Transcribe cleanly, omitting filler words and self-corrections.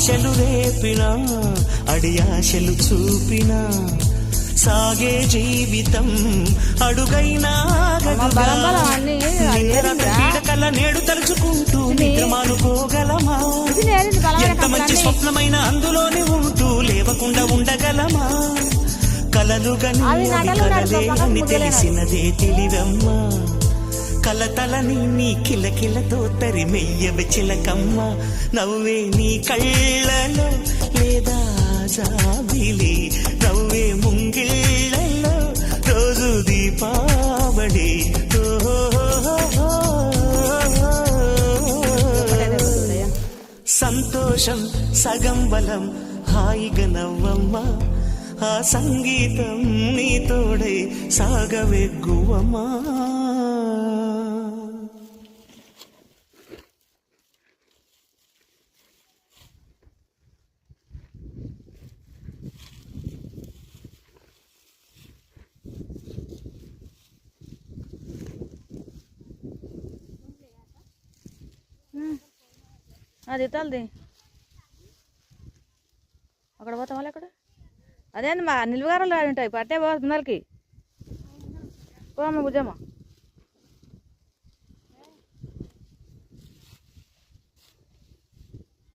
ఆశలు రేపినా అడియాశలు చూపినా సాగే జీవితం అడుగైనా పీడకల నేడు తలుచుకుంటూ నిద్రమానుకోగలమా? ఎంత మంచి స్వప్నమైన అందులోనే ఉంటూ లేవకుండా ఉండగలమా? కలలుగని కలలేని తెలిసినదే తెలివమ్మా. కలతలని నీ కిలకిలతో తరిమెయ్యవే చిలకమ్మ. నవ్వే నీ కళ్ళలో లేదా జాబిలి, నవ్వే ముంగిళ్ళలో రోజు దీపావళి. సంతోషం సగం బలం, హాయిగా నవ్వమ్మా. ఆ సంగీతం నీ తోడై సాగవెగ్గువమ్మా. అది తల్ది అక్కడ పోతాం వాళ్ళు అక్కడ అదే మా నిలువగారులు ఉంటాయి పట్టే పోతుందలకి పోమ్మ బుజ్జమ్మ.